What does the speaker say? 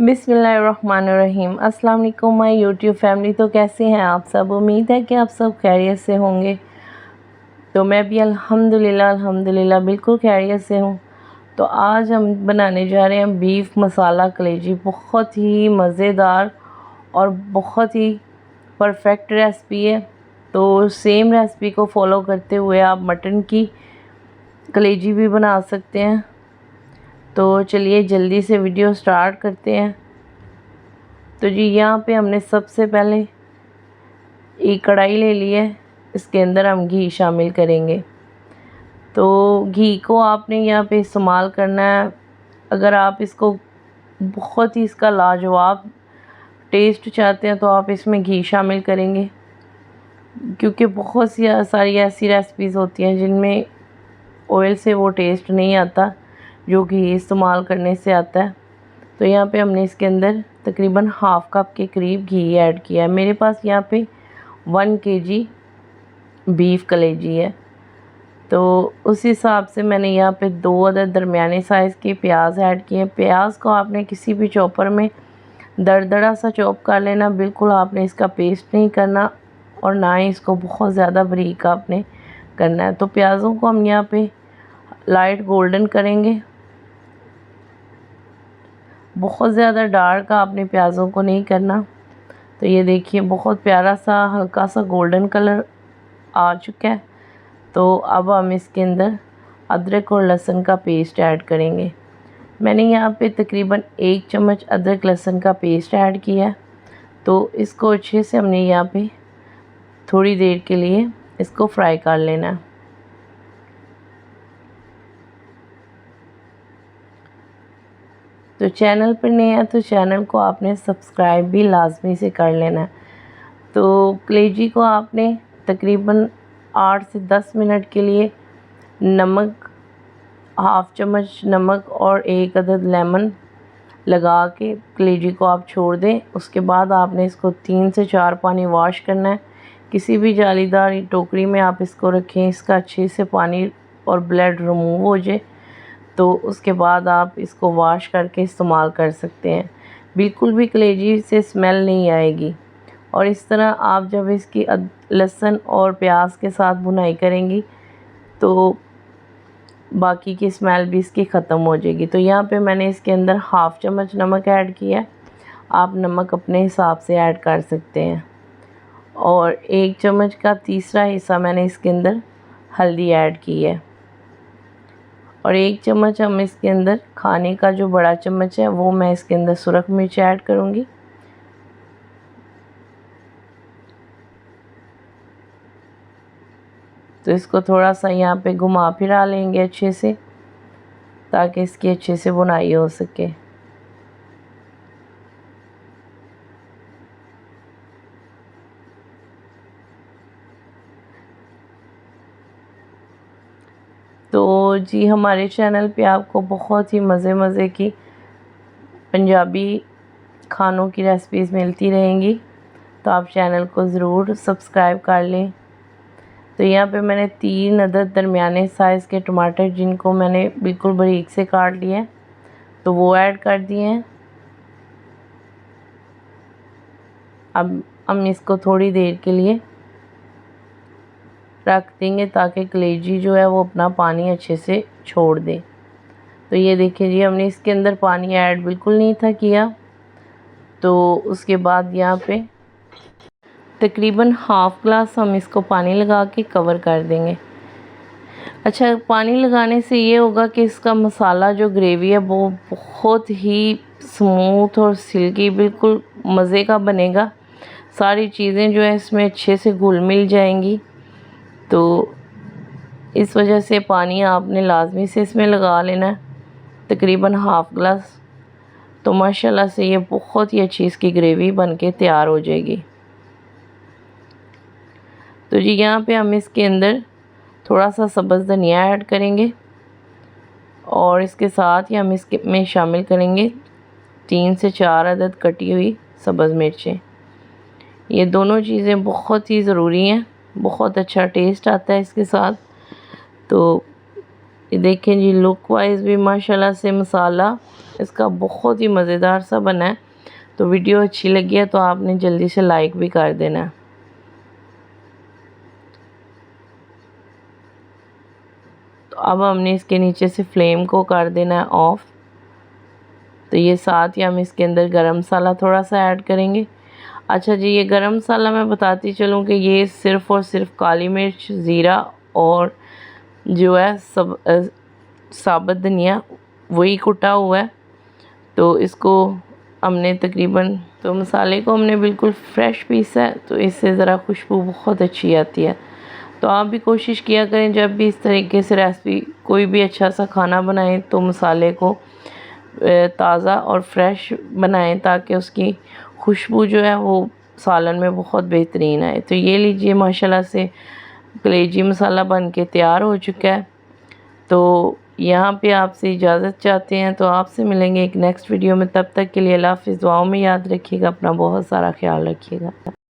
बिस्मिल्लाहिर्रहमानिर्रहीम। अस्सलाम वालेकुम माय यूट्यूब फैमिली। तो कैसे हैं आप सब? उम्मीद है कि आप सब खैरियत से होंगे। तो मैं भी अल्हम्दुलिल्लाह बिल्कुल खैरियत से हूँ। तो आज हम बनाने जा रहे हैं बीफ मसाला कलेजी। बहुत ही मज़ेदार और बहुत ही परफेक्ट रेसिपी है। तो सेम रेसिपी को फॉलो करते हुए आप मटन की कलेजी भी बना सकते हैं। तो चलिए जल्दी से वीडियो स्टार्ट करते हैं। तो जी यहाँ पे हमने सबसे पहले एक कढ़ाई ले ली है। इसके अंदर हम घी शामिल करेंगे। तो घी को आपने यहाँ पे इस्तेमाल करना है। अगर आप इसको बहुत ही इसका लाजवाब टेस्ट चाहते हैं तो आप इसमें घी शामिल करेंगे, क्योंकि बहुत सी सारी ऐसी रेसिपीज़ होती हैं जिनमें ऑयल से वो टेस्ट नहीं आता जो घी इस्तेमाल करने से आता है। तो यहाँ पे हमने इसके अंदर तकरीबन हाफ़ कप के करीब घी ऐड किया है। मेरे पास यहाँ पे 1 kg बीफ कलेजी है। तो उस हिसाब से मैंने यहाँ पे 2 अदद दरमियाने साइज़ के प्याज ऐड किए। प्याज को आपने किसी भी चॉपर में दरदरा सा चॉप कर लेना। बिल्कुल आपने इसका पेस्ट नहीं करना और ना ही इसको बहुत ज़्यादा बारीक आपने करना है। तो प्याज़ों को हम यहाँ पे लाइट गोल्डन करेंगे। बहुत ज़्यादा डार्क आपने प्याज़ों को नहीं करना। तो ये देखिए बहुत प्यारा सा हल्का सा गोल्डन कलर आ चुका है। तो अब हम इसके अंदर अदरक और लहसुन का पेस्ट ऐड करेंगे। मैंने यहाँ पे तकरीबन 1 चम्मच अदरक लहसुन का पेस्ट ऐड किया है। तो इसको अच्छे से हमने यहाँ पे थोड़ी देर के लिए इसको फ्राई कर लेना है। तो चैनल पर नए हैं तो चैनल को आपने सब्सक्राइब भी लाजमी से कर लेना है। तो कलेजी को आपने तकरीबन 8 से 10 मिनट के लिए नमक, हाफ़ चम्मच नमक और 1 अदद लेमन लगा के कलेजी को आप छोड़ दें। उसके बाद आपने इसको 3 से 4 पानी वॉश करना है। किसी भी जालीदार टोकरी में आप इसको रखें, इसका अच्छे से पानी और ब्लड रिमूव हो जाए। तो उसके बाद आप इसको वॉश करके इस्तेमाल कर सकते हैं। बिल्कुल भी कलेजी से स्मेल नहीं आएगी। और इस तरह आप जब इसकी लहसुन और प्याज के साथ भुनाई करेंगी तो बाकी की स्मेल भी इसकी ख़त्म हो जाएगी। तो यहाँ पे मैंने इसके अंदर हाफ़ चम्मच नमक ऐड किया है। आप नमक अपने हिसाब से ऐड कर सकते हैं। और 1 चम्मच का तीसरा हिस्सा मैंने इसके अंदर हल्दी ऐड की है। और 1 चम्मच हम इसके अंदर खाने का जो बड़ा चम्मच है वो मैं इसके अंदर सुरख मिर्च ऐड करूँगी। तो इसको थोड़ा सा यहाँ पे घुमा फिरा लेंगे अच्छे से, ताकि इसकी अच्छे से बुनाई हो सके। तो जी हमारे चैनल पे आपको बहुत ही मज़े की पंजाबी खानों की रेसिपीज़ मिलती रहेंगी। तो आप चैनल को ज़रूर सब्सक्राइब कर लें। तो यहाँ पे मैंने 3 अदद दरमियाने साइज़ के टमाटर, जिनको मैंने बिल्कुल बारीक से काट लिया है, तो वो ऐड कर दिए हैं। अब हम इसको थोड़ी देर के लिए रख देंगे ताकि कलेजी जो है वो अपना पानी अच्छे से छोड़ दे। तो ये देखिए जी हमने इसके अंदर पानी ऐड बिल्कुल नहीं था किया। तो उसके बाद यहाँ पे तकरीबन हाफ़ ग्लास हम इसको पानी लगा के कवर कर देंगे। अच्छा, पानी लगाने से ये होगा कि इसका मसाला जो ग्रेवी है वो बहुत ही स्मूथ और सिल्की बिल्कुल मज़े का बनेगा। सारी चीज़ें जो है इसमें अच्छे से घुल मिल जाएंगी। तो इस वजह से पानी आपने लाजमी से इसमें लगा लेना है, तकरीबन हाफ़ ग्लास। तो माशाल्लाह से ये बहुत ही अच्छी इसकी ग्रेवी बन के तैयार हो जाएगी। तो जी यहाँ पे हम इसके अंदर थोड़ा सा सब्ज़ धनिया ऐड करेंगे और इसके साथ ही हम इसके में शामिल करेंगे 3 से 4 अदद कटी हुई सब्ज़ मिर्चें। ये दोनों चीज़ें बहुत ही ज़रूरी हैं, बहुत अच्छा टेस्ट आता है इसके साथ। तो ये देखें जी लुक वाइज भी माशाल्लाह से मसाला इसका बहुत ही मज़ेदार सा बना है। तो वीडियो अच्छी लगी है तो आपने जल्दी से लाइक भी कर देना है। तो अब हमने इसके नीचे से फ्लेम को कर देना है ऑफ़। तो ये साथ ही हम इसके अंदर गरम मसाला थोड़ा सा ऐड करेंगे। अच्छा जी, ये गरम मसाला मैं बताती चलूँ कि ये सिर्फ़ और सिर्फ काली मिर्च, ज़ीरा और जो है साबुत धनिया वही कुटा हुआ है। तो इसको हमने तकरीबन तो मसाले को हमने बिल्कुल फ्रेश पीसा है, तो इससे ज़रा खुशबू बहुत अच्छी आती है। तो आप भी कोशिश किया करें जब भी इस तरीके से रेसिपी कोई भी अच्छा सा खाना बनाएं तो मसाले को ताज़ा और फ्रेश बनाएं ताकि उसकी खुशबू जो है वो सालन में बहुत बेहतरीन आए। तो ये लीजिए माशाल्लाह से कलेजी मसाला बन के तैयार हो चुका है। तो यहाँ पे आपसे इजाज़त चाहते हैं, तो आपसे मिलेंगे एक नेक्स्ट वीडियो में। तब तक के लिए अल्लाह हाफ़िज़। दुआओं में याद रखिएगा, अपना बहुत सारा ख्याल रखिएगा।